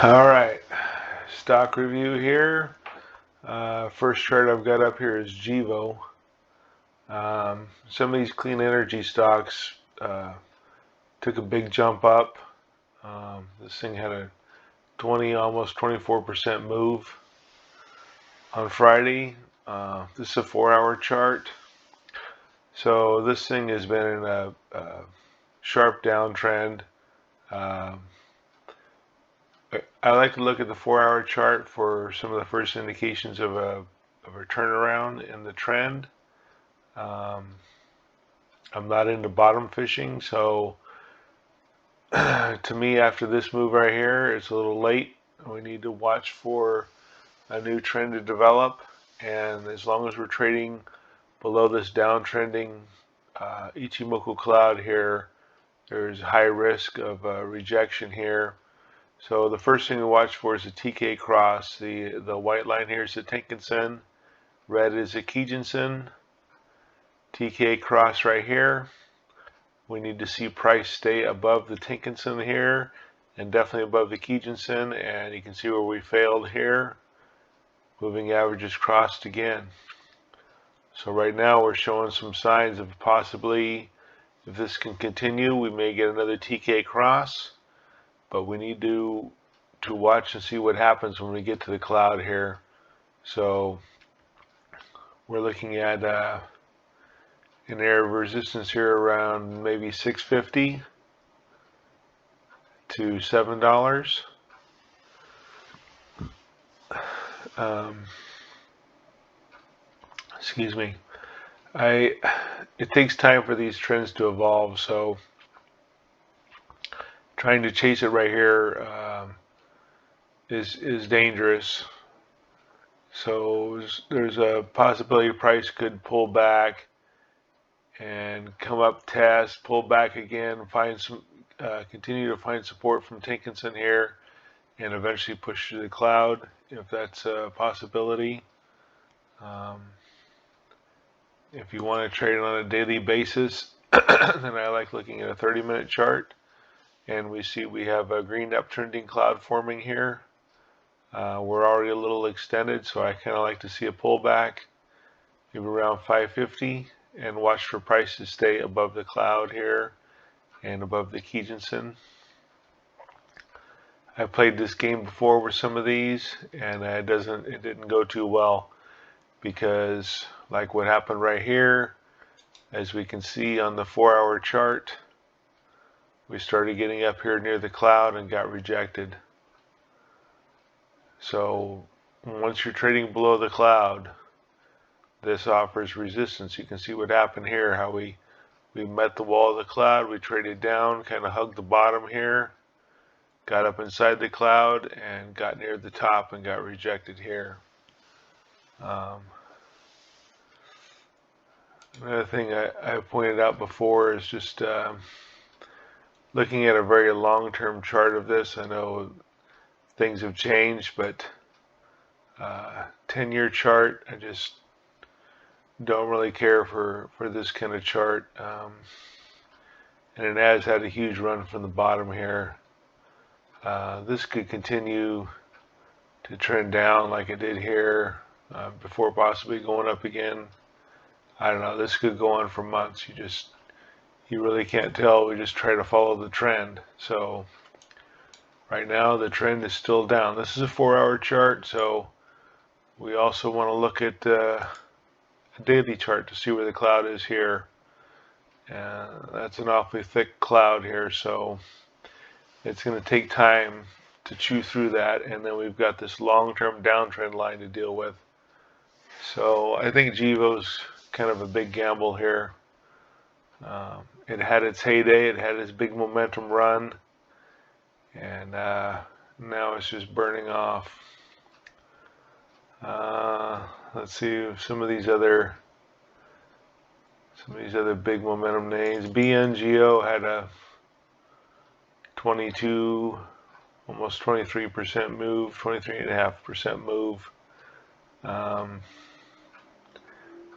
All right, stock review here. First chart I've got up here is Gevo. Some of these clean energy stocks took a big jump up. This thing had a almost 24% move on Friday. This is a 4-hour chart. So this thing has been in a sharp downtrend. I like to look at the 4-hour chart for some of the first indications of a turnaround in the trend. I'm not into bottom fishing, so to me, after this move right here, it's a little late. We need to watch for a new trend to develop, and as long as we're trading below this downtrending Ichimoku cloud here, there's high risk of rejection here. So the first thing to watch for is the TK cross. The white line here is the Tenkan-sen, red is the Kijun-sen. TK cross right here. We need to see price stay above the Tenkan-sen here and definitely above the Kijun-sen, and you can see where we failed here. Moving averages crossed again. So right now we're showing some signs of possibly, if this can continue, we may get another TK cross. But we need to watch and see what happens when we get to the cloud here. So we're looking at an area of resistance here around maybe $6.50 to $7. Excuse me. It takes time for these trends to evolve, so trying to chase it right here is dangerous. So there's a possibility price could pull back and come up, test, pull back again, find some, continue to find support from Tenkan-sen here, and eventually push to the cloud if that's a possibility. If you want to trade on a daily basis, then I like looking at a 30-minute chart. And we see we have a green uptrending cloud forming here. We're already a little extended, so I kind of like to see a pullback, maybe around 550, and watch for price to stay above the cloud here and above the Kijun-sen. I played this game before with some of these, and it didn't go too well because, like what happened right here, as we can see on the 4-hour chart, we started getting up here near the cloud and got rejected. So once you're trading below the cloud, this offers resistance. You can see what happened here, how we met the wall of the cloud, we traded down, kind of hugged the bottom here, got up inside the cloud and got near the top and got rejected here. Another thing I pointed out before is just looking at a very long-term chart of this. I know things have changed, but 10-year chart, I just don't really care for this kind of chart. And it has had a huge run from the bottom here. This could continue to trend down like it did here before possibly going up again. I don't know, this could go on for months. You really can't tell. We just try to follow the trend. So right now the trend is still down. This is a 4-hour chart, so we also want to look at a daily chart to see where the cloud is here. And that's an awfully thick cloud here, so it's going to take time to chew through that, and then we've got this long-term downtrend line to deal with. So I think Gevo's kind of a big gamble here. It had its heyday, it had its big momentum run, and now it's just burning off. Let's see some of these other big momentum names. BNGO had a 22, almost 23% move, 23.5% move.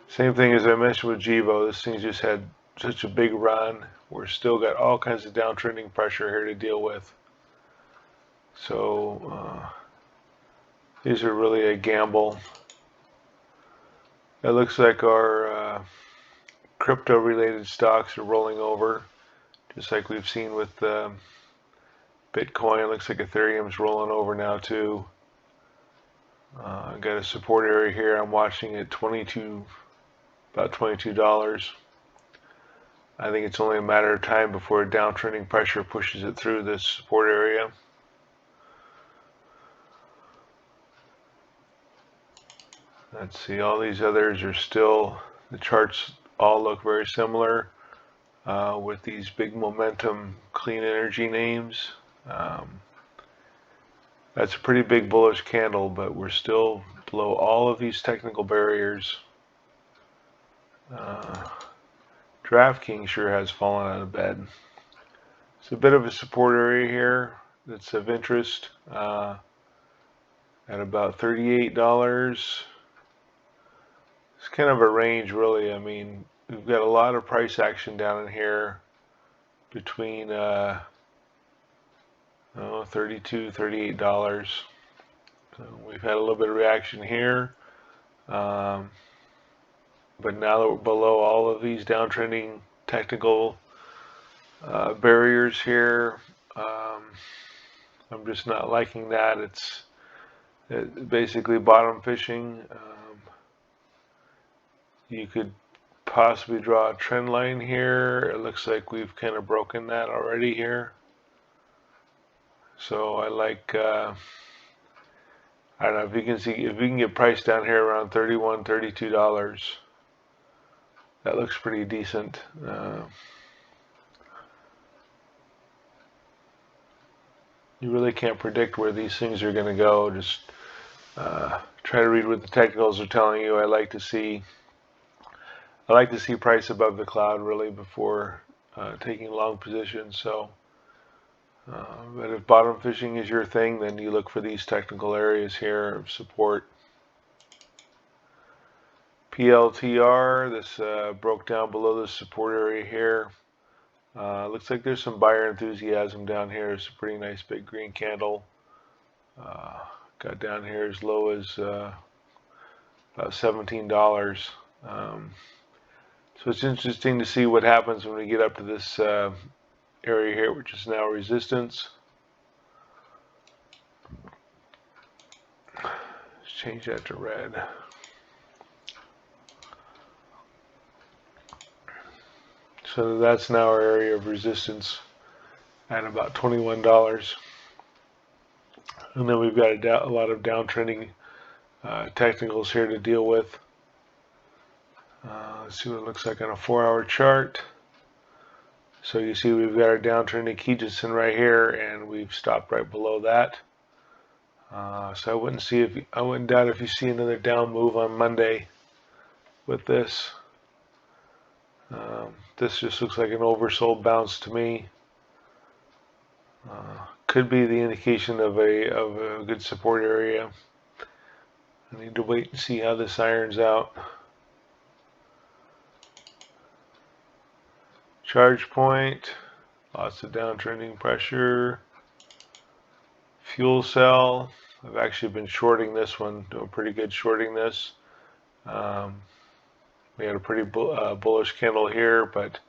Same thing as I mentioned with Gevo. This thing's just had such a big run. We're still got all kinds of downtrending pressure here to deal with. So these are really a gamble. It looks like our crypto related stocks are rolling over, just like we've seen with Bitcoin. It looks like Ethereum's rolling over now too. Got a support area here. I'm watching at about $22. I think it's only a matter of time before downtrending pressure pushes it through this support area. Let's see, all these others are still, the charts all look very similar with these big momentum clean energy names. That's a pretty big bullish candle, but we're still below all of these technical barriers. DraftKings sure has fallen out of bed. It's a bit of a support area here that's of interest at about $38. It's kind of a range, really. I mean, we've got a lot of price action down in here between $32, $38. So we've had a little bit of reaction here. But now that we're below all of these downtrending technical barriers here, I'm just not liking that. It's basically bottom fishing. You could possibly draw a trend line here. It looks like we've kind of broken that already here. So I like, I don't know if you can see, if we can get priced down here around $31, $32, that looks pretty decent. You really can't predict where these things are going to go. Just try to read what the technicals are telling you. I like to see price above the cloud really before taking long positions. So, but if bottom fishing is your thing, then you look for these technical areas here of support. PLTR, this broke down below the support area here. Looks like there's some buyer enthusiasm down here. It's a pretty nice big green candle. Got down here as low as about $17. So it's interesting to see what happens when we get up to this area here, which is now resistance. Let's change that to red. So that's now our area of resistance at about $21. And then we've got a lot of downtrending technicals here to deal with. Let's see what it looks like on a 4-hour chart. So you see we've got our downtrending Kijisen right here, and we've stopped right below that. So I wouldn't doubt if you see another down move on Monday with this. This just looks like an oversold bounce to me. Could be the indication of a good support area. I need to wait and see how this irons out. Charge point, lots of downtrending pressure. Fuel cell, I've actually been shorting this one, doing pretty good shorting this. We had a pretty bullish candle here, but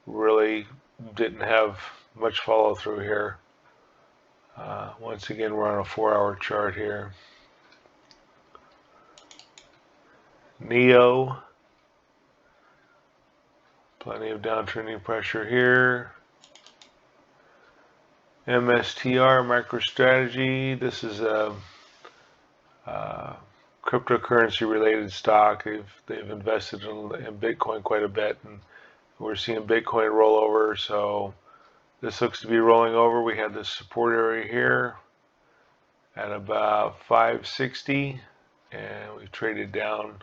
really didn't have much follow through here. Once again, we're on a 4-hour chart here. NEO, plenty of downtrending pressure here. MSTR, MicroStrategy, this is a cryptocurrency related stock. They've invested in Bitcoin quite a bit, and we're seeing Bitcoin roll over. So this looks to be rolling over. We had this support area here at about 560, and we've traded down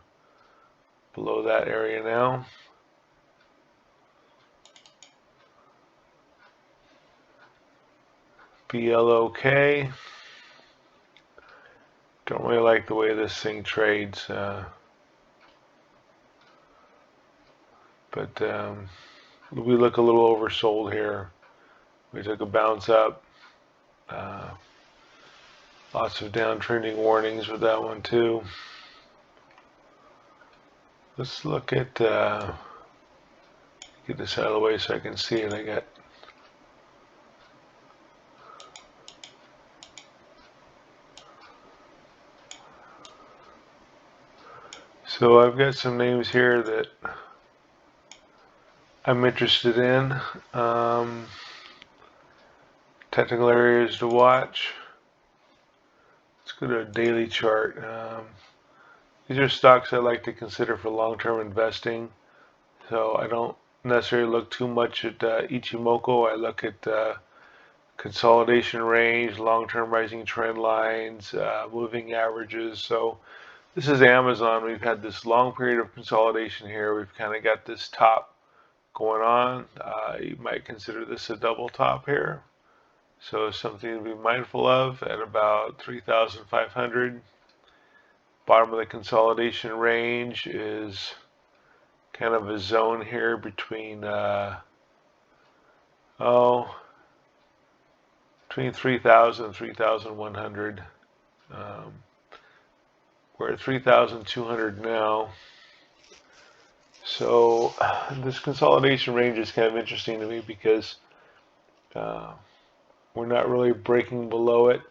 below that area now. BLOK. Don't really like the way this thing trades, but we look a little oversold here. We took a bounce up. Lots of downtrending warnings with that one too. Let's look at, get this out of the way so I can see it. So I've got some names here that I'm interested in. Technical areas to watch. Let's go to a daily chart. These are stocks I like to consider for long-term investing. So I don't necessarily look too much at Ichimoku. I look at consolidation range, long-term rising trend lines, moving averages. So this is Amazon. We've had this long period of consolidation here. We've kind of got this top going on. You might consider this a double top here. So something to be mindful of at about 3,500. Bottom of the consolidation range is kind of a zone here between between 3,000 and 3,100. We're at 3,200 now. So this consolidation range is kind of interesting to me because we're not really breaking below it.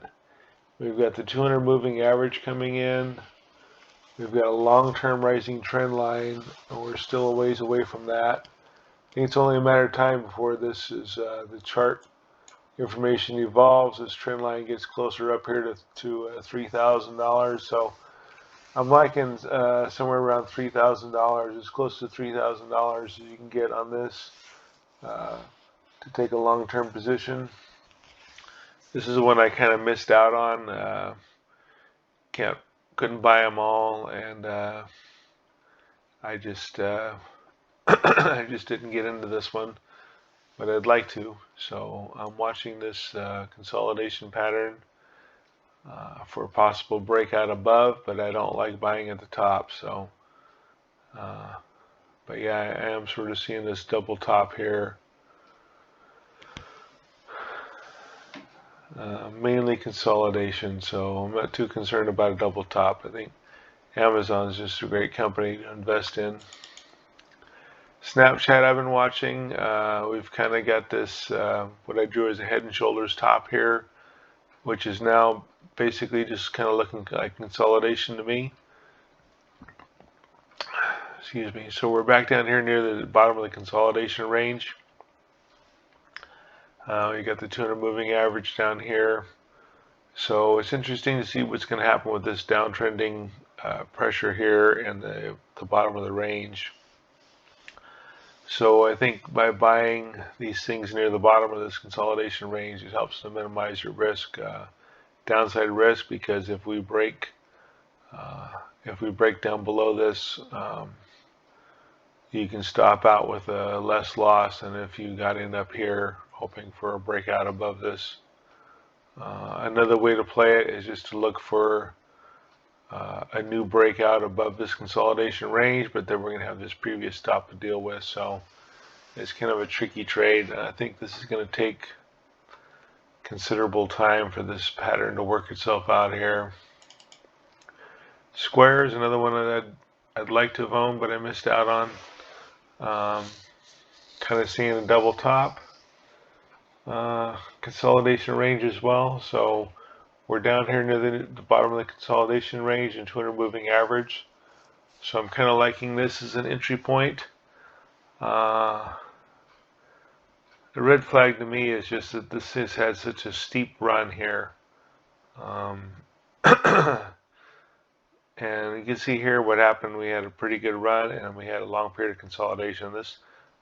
We've got the 200 moving average coming in. We've got a long-term rising trend line, and we're still a ways away from that. I think it's only a matter of time before this is the chart information evolves. This trend line gets closer up here to $3,000. So I'm liking somewhere around $3,000, as close to $3,000 as you can get on this to take a long-term position. This is one I kind of missed out on. Couldn't buy them all, and I just I just didn't get into this one, but I'd like to. So I'm watching this consolidation pattern for a possible breakout above, but I don't like buying at the top. So, but yeah, I am sort of seeing this double top here. Mainly consolidation, so I'm not too concerned about a double top. I think Amazon is just a great company to invest in. Snapchat I've been watching. We've kind of got this, what I drew as a head and shoulders top here, which is now basically just kind of looking like consolidation to me. Excuse me. So we're back down here near the bottom of the consolidation range. You got the 200 moving average down here. So it's interesting to see what's going to happen with this downtrending pressure here and the bottom of the range. So I think by buying these things near the bottom of this consolidation range, it helps to minimize your risk, downside risk, because if we break down below this, you can stop out with a less loss than if you got in up here hoping for a breakout above this. Another way to play it is just to look for a new breakout above this consolidation range, but then we're going to have this previous stop to deal with. So it's kind of a tricky trade. I think this is going to take considerable time for this pattern to work itself out here. Square is another one that I'd like to have owned, but I missed out on. Kind of seeing a double top. Consolidation range as well. So we're down here near the bottom of the consolidation range and 200 moving average. So I'm kind of liking this as an entry point. The red flag to me is just that this has had such a steep run here. And you can see here what happened. We had a pretty good run and we had a long period of consolidation.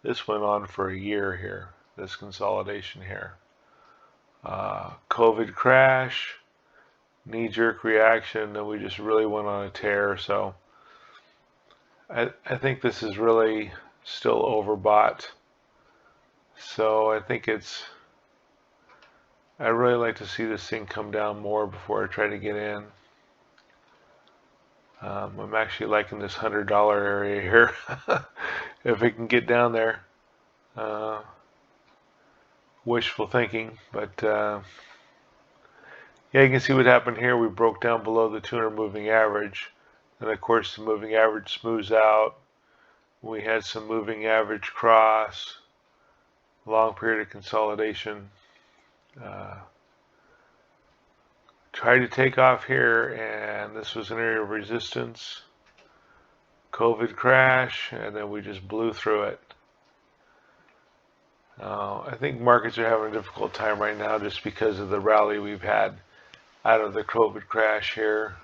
This went on for a year here, this consolidation here. COVID crash, knee-jerk reaction, then we just really went on a tear. So I think this is really still overbought. So I think I'd really like to see this thing come down more before I try to get in. I'm actually liking this $100 area here. If it can get down there. Wishful thinking, but Yeah, you can see what happened here. We broke down below the 200 moving average. And of course, the moving average smooths out. We had some moving average cross, long period of consolidation. Tried to take off here, and this was an area of resistance. COVID crash, and then we just blew through it. I think markets are having a difficult time right now just because of the rally we've had out of the COVID crash here.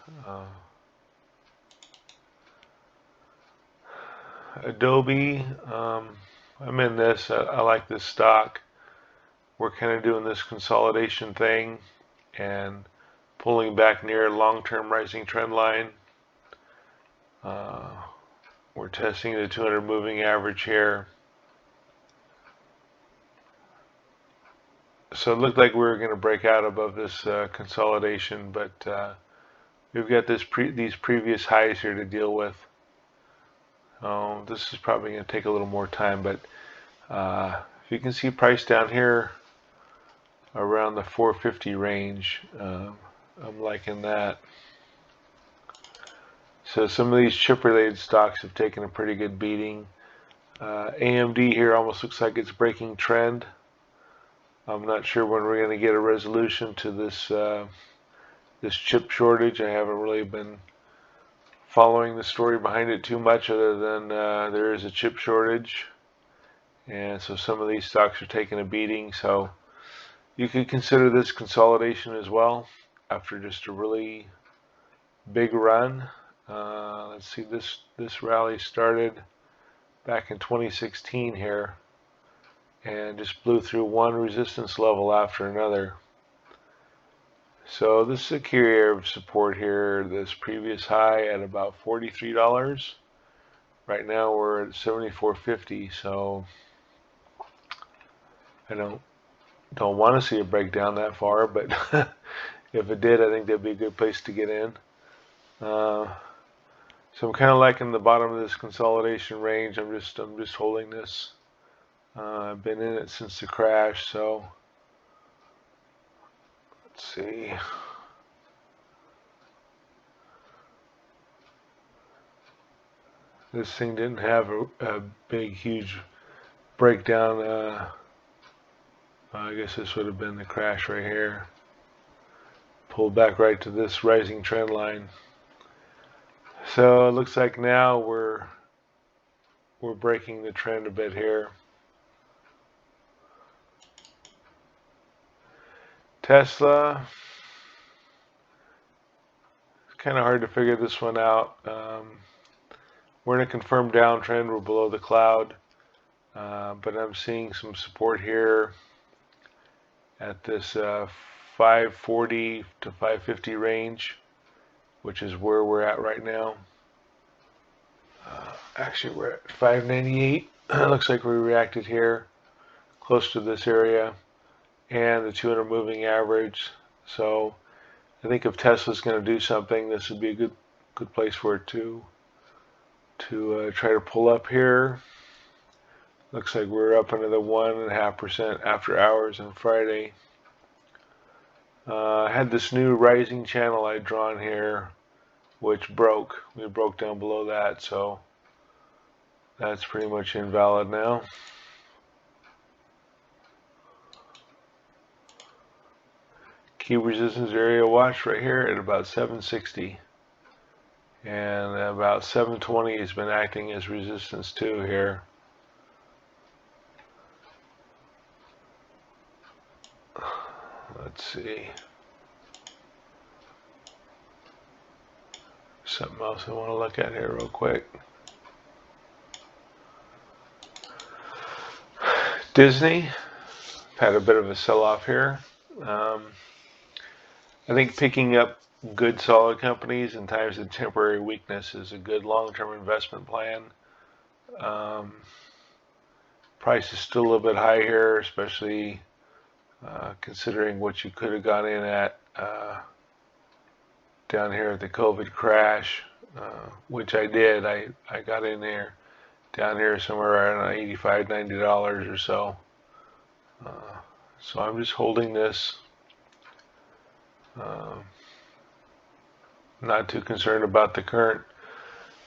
Adobe, I'm in this. I like this stock. We're kind of doing this consolidation thing and pulling back near long-term rising trend line. We're testing the 200 moving average here. So it looked like we were going to break out above this consolidation, but we've got these previous highs here to deal with. This is probably going to take a little more time, but if you can see price down here around the 450 range, I'm liking that. So some of these chip-related stocks have taken a pretty good beating. AMD here almost looks like it's breaking trend. I'm not sure when we're going to get a resolution to this chip shortage. I haven't really been following the story behind it too much, other than there is a chip shortage, and so some of these stocks are taking a beating. So you could consider this consolidation as well after just a really big run. Let's see, this rally started back in 2016 here and just blew through one resistance level after another. So this is a key area of support here. This previous high at about $43. Right now we're at $74.50. So I don't want to see it break down that far, but if it did, I think that'd be a good place to get in. So I'm kind of liking the bottom of this consolidation range. I'm just holding this. I've been in it since the crash, so let's see. This thing didn't have a big, huge breakdown. I guess this would have been the crash right here. Pulled back right to this rising trend line. So it looks like now we're breaking the trend a bit here. Tesla, it's kind of hard to figure this one out. We're in a confirmed downtrend. We're below the cloud, but I'm seeing some support here at this 540 to 550 range, which is where we're at right now. Actually, we're at 598. Looks like we reacted here, close to this area, and the 200 moving average. So I think if Tesla's going to do something, this would be a good place for it to try to pull up here. Looks like we're up another 1.5% after hours on Friday. I had this new rising channel I'd drawn here, which broke. We broke down below that, so that's pretty much invalid now. Key resistance area watch right here at about 760. And about 720 has been acting as resistance too here. Let's see. Something else I want to look at here real quick. Disney had a bit of a sell-off here. I think picking up good solid companies in times of temporary weakness is a good long-term investment plan. Price is still a little bit high here, especially considering what you could have gone in at down here at the COVID crash, which I did. I got in there down here somewhere around $85, $90 or so. So I'm just holding this. Not too concerned about the current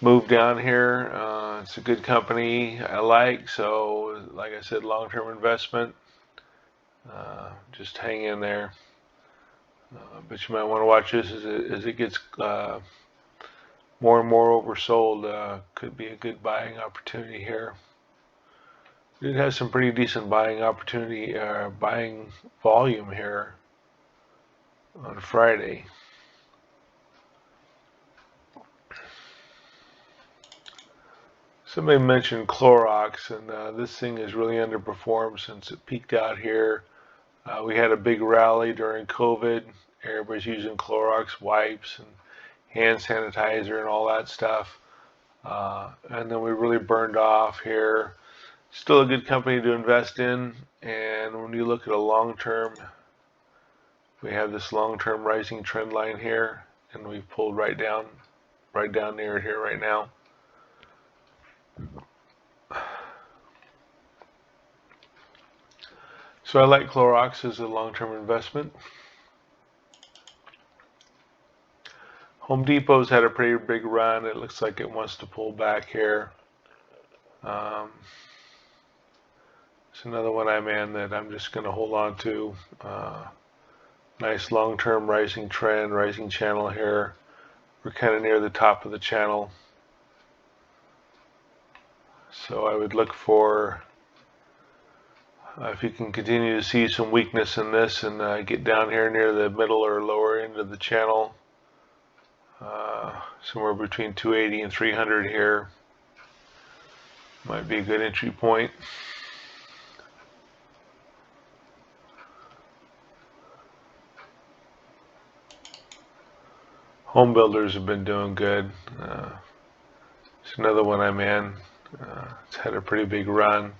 move down here. It's a good company I like, so like I said, long-term investment. Just hang in there. But you might want to watch this as it gets more and more oversold. Could be a good buying opportunity here. It has some pretty decent buying opportunity, buying volume here on Friday. Somebody mentioned Clorox, and this thing has really underperformed since it peaked out here. We had a big rally during COVID. Everybody's using Clorox wipes and hand sanitizer and all that stuff. And then we really burned off here. Still a good company to invest in. And when you look at a long-term, we have this long-term rising trend line here, and we've pulled right down near it here right now. So I like Clorox as a long-term investment. Home Depot's had a pretty big run. It looks like it wants to pull back here. It's another one I'm in that I'm just going to hold on to. Nice long-term rising trend, rising channel here. We're kind of near the top of the channel. So I would look for, if you can continue to see some weakness in this and get down here near the middle or lower end of the channel, somewhere between 280 and 300 here might be a good entry point. Home builders have been doing good. It's another one I'm in. It's had a pretty big run.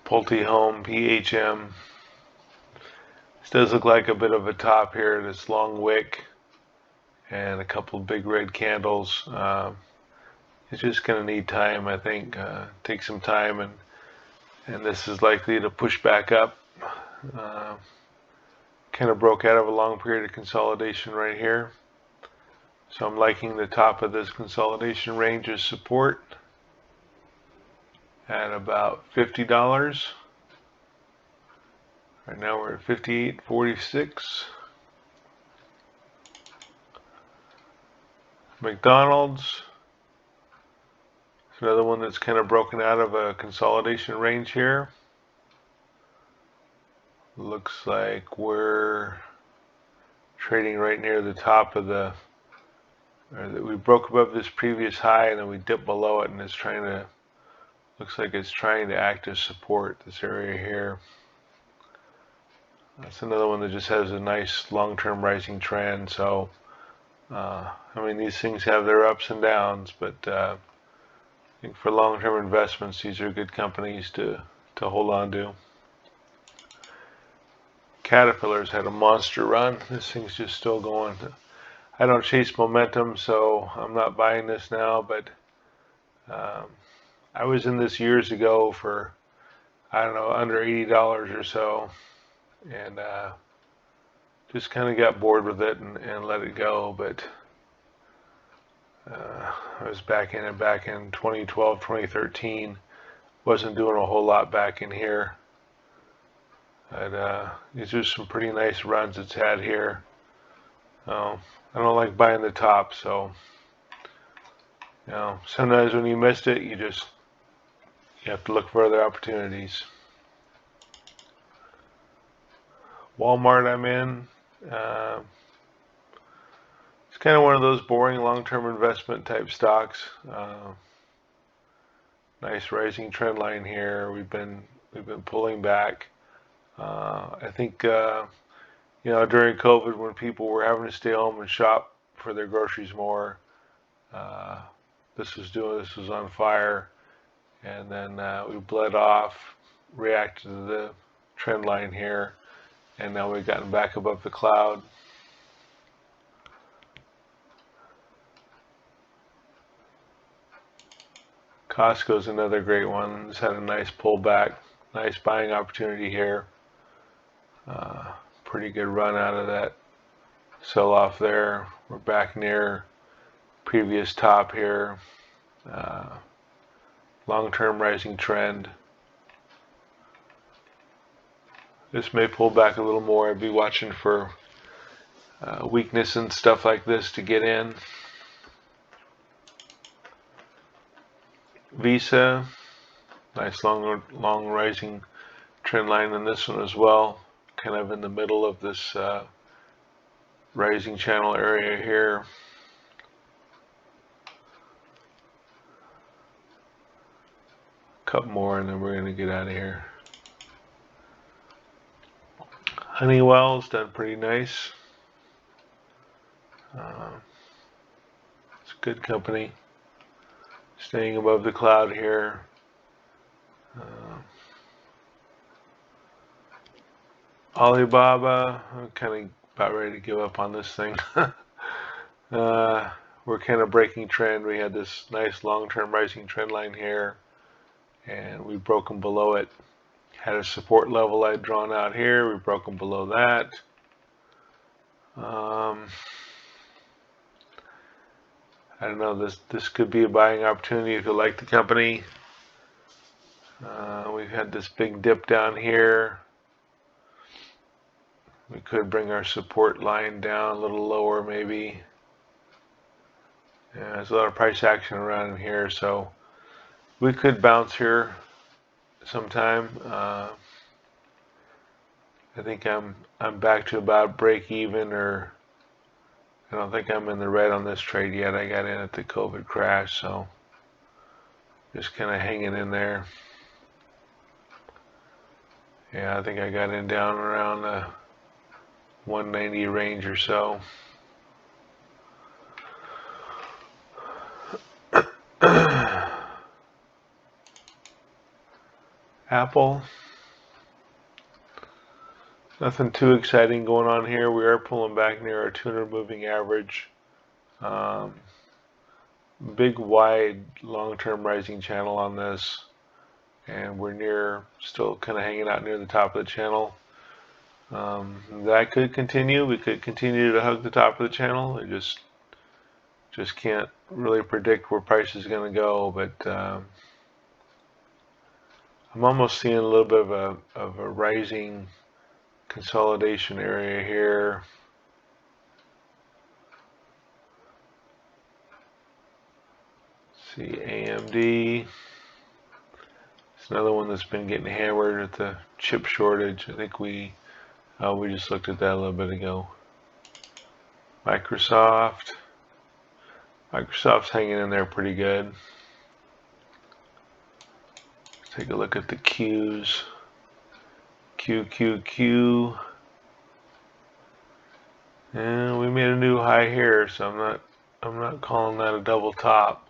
Pulte Home, PHM. This does look like a bit of a top here. This long wick and a couple of big red candles. It's just going to need time, I think. Take some time, and this is likely to push back up. Kind of broke out of a long period of consolidation right here. So I'm liking the top of this consolidation range as support at about $50. Right now we're at 58.46. McDonald's. It's another one that's kind of broken out of a consolidation range here. Looks like we're trading right near the top of the, or that we broke above this previous high and then we dipped below it, and it's trying to, looks like it's trying to act as support, this area here. That's another one that just has a nice long-term rising trend. So I mean, these things have their ups and downs, but I think for long-term investments, these are good companies to hold on to. Caterpillar's had a monster run. This thing's just still going. I don't chase momentum, so I'm not buying this now, but I was in this years ago for, I don't know, under $80 or so, and just kind of got bored with it and let it go. But I was back in 2012, 2013. Wasn't doing a whole lot back in here. But these are some pretty nice runs it's had here. I don't like buying the top, so sometimes when you missed it, you have to look for other opportunities. Walmart I'm in. It's kind of one of those boring long-term investment type stocks. Nice rising trend line here. We've been pulling back. I think during COVID, when people were having to stay home and shop for their groceries more, this was on fire, and then we bled off, reacted to the trend line here, and now we've gotten back above the cloud. Costco's another great one. It's had a nice pullback, nice buying opportunity here. pretty good run out of that sell off there. We're back near previous top here. Long-term rising trend. This may pull back a little more. I'd be watching for weakness and stuff like this to get in. Visa, nice long rising trend line on this one as well. Kind of in the middle of this rising channel area here. Couple more and then we're going to get out of here. Honeywell's done pretty nice. It's a good company. Staying above the cloud here. Alibaba, I'm kind of about ready to give up on this thing. We're kind of breaking trend. We had this nice long-term rising trend line here, and we've broken below it. Had a support level I'd drawn out here. We've broken below that. I don't know. This could be a buying opportunity if you like the company. We've had this big dip down here. We could bring our support line down a little lower, maybe. Yeah, there's a lot of price action around in here, so we could bounce here sometime. I think I'm back to about break even, or I don't think I'm in the red on this trade yet. I got in at the COVID crash, so just kind of hanging in there. Yeah, I think I got in down around the 190 range or so. Apple. Nothing too exciting going on here. We are pulling back near our 200 moving average. Big wide long-term rising channel on this, and we're still kind of hanging out near the top of the channel. That could continue. We could continue to hug the top of the channel. I just can't really predict where price is going to go, but I'm almost seeing a little bit of a rising consolidation area here. Let's see, AMD. It's another one that's been getting hammered at the chip shortage. I think we just looked at that a little bit ago. Microsoft's hanging in there pretty good. Let's take a look at the Qs. Q. And we made a new high here, so I'm not calling that a double top.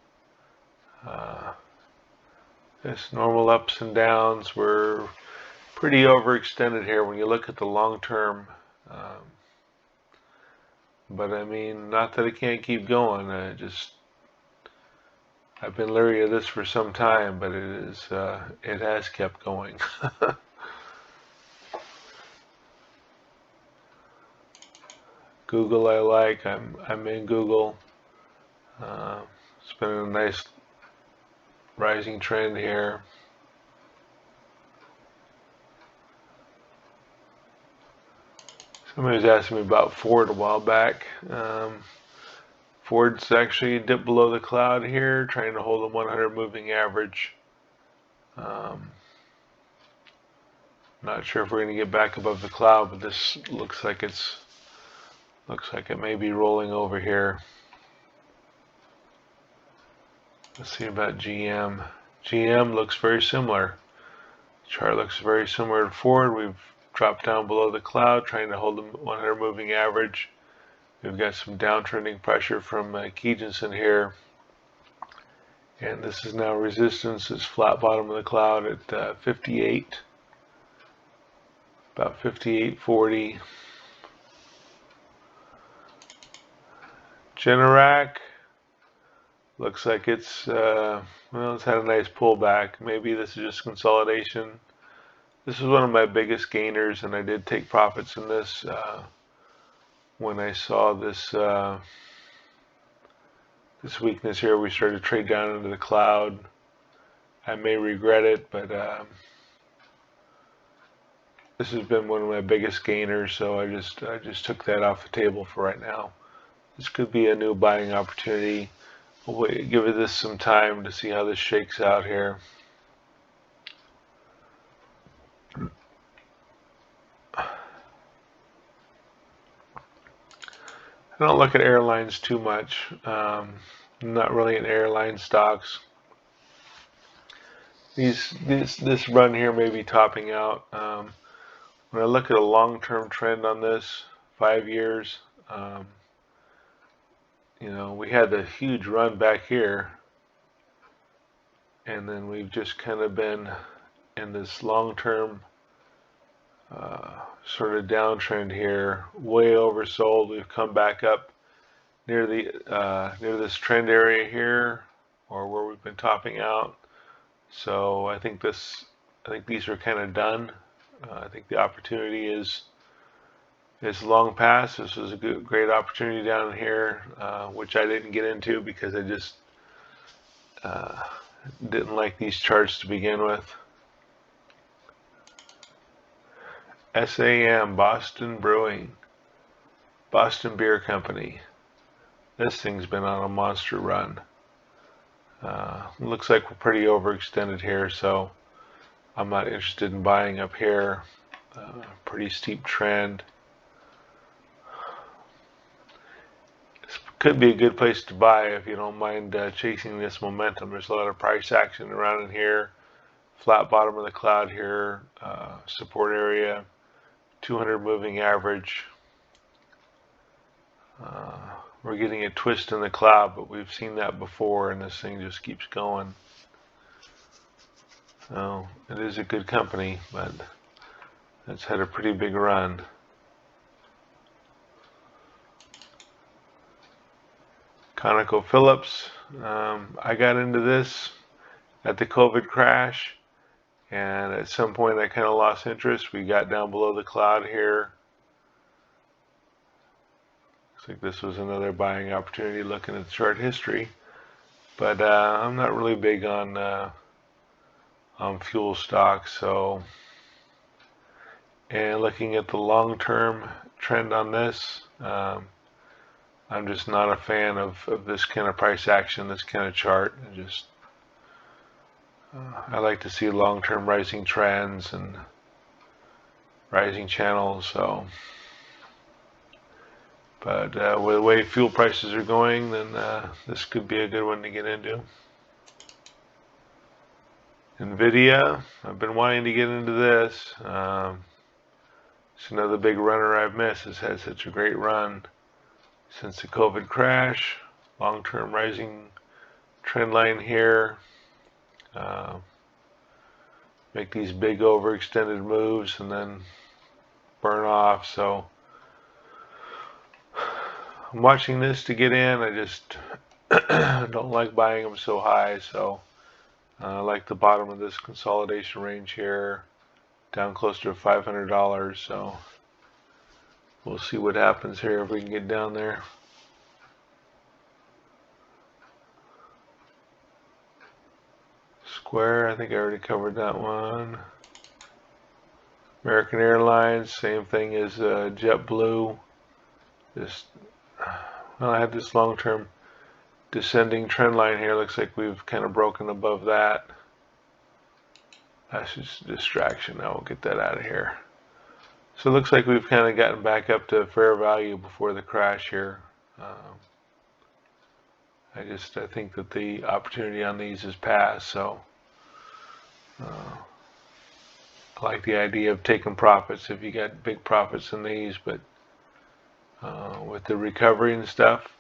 This normal ups and downs were pretty overextended here when you look at the long term. But I mean, not that it can't keep going. I've been leery of this for some time, but it has kept going. Google I like. I'm in Google. It's been a nice rising trend here. Somebody was asking me about Ford a while back. Ford's actually dipped below the cloud here, trying to hold the 100 moving average. Not sure if we're going to get back above the cloud, but this looks like it may be rolling over here. Let's see about GM. GM looks very similar. The chart looks very similar to Ford. We've dropped down below the cloud, trying to hold the 100 moving average. We've got some downtrending pressure from Keynesian here. And this is now resistance. It's flat bottom of the cloud at 58. About 58.40. Generac looks like it's had a nice pullback. Maybe this is just consolidation. This is one of my biggest gainers, and I did take profits in this when I saw this this weakness here. We started to trade down into the cloud. I may regret it, but this has been one of my biggest gainers, so I just took that off the table for right now. This could be a new buying opportunity. We'll wait, give this some time to see how this shakes out here. I don't look at airlines too much. I'm not really in airline stocks. This run here may be topping out. When I look at a long-term trend on this, 5 years, you know, we had a huge run back here, and then we've just kind of been in this long-term sort of downtrend here, way oversold. We've come back up near the near this trend area here, or where we've been topping out. So I think these are kind of done. I think the opportunity is long past. This was a great opportunity down here, which I didn't get into because I just didn't like these charts to begin with. SAM, Boston Brewing, Boston Beer Company. This thing's been on a monster run. Looks like we're pretty overextended here, so I'm not interested in buying up here. Pretty steep trend. This could be a good place to buy if you don't mind chasing this momentum. There's a lot of price action around in here. Flat bottom of the cloud here, support area, 200 moving average. We're getting a twist in the cloud, but we've seen that before, and this thing just keeps going. So it is a good company, but it's had a pretty big run. ConocoPhillips. I got into this at the COVID crash, and at some point I kind of lost interest. We got down below the cloud here. Looks like this was another buying opportunity looking at the chart history, but I'm not really big on fuel stocks. So, and looking at the long-term trend on this, I'm just not a fan of this kind of price action, this kind of chart. I like to see long-term rising trends and rising channels. So, but with the way fuel prices are going, then this could be a good one to get into. Nvidia, I've been wanting to get into this. It's another big runner I've missed. It's had such a great run since the COVID crash. Long-term rising trend line here. Make these big overextended moves and then burn off. So I'm watching this to get in. I just don't like buying them so high. So I like the bottom of this consolidation range here, down close to $500. So we'll see what happens here if we can get down there. Square, I think I already covered that one. American Airlines, same thing as JetBlue. Well, I had this long-term descending trend line here. Looks like we've kind of broken above that. That's just a distraction. Now we'll get that out of here. So it looks like we've kind of gotten back up to fair value before the crash here. I think that the opportunity on these is past. So I like the idea of taking profits if you got big profits in these, but with the recovery and stuff,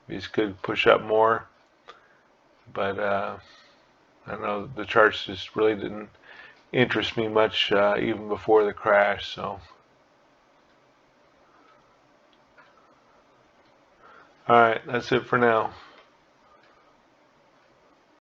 these could push up more. But I know the charts just really didn't interest me much even before the crash. So, all right, that's it for now.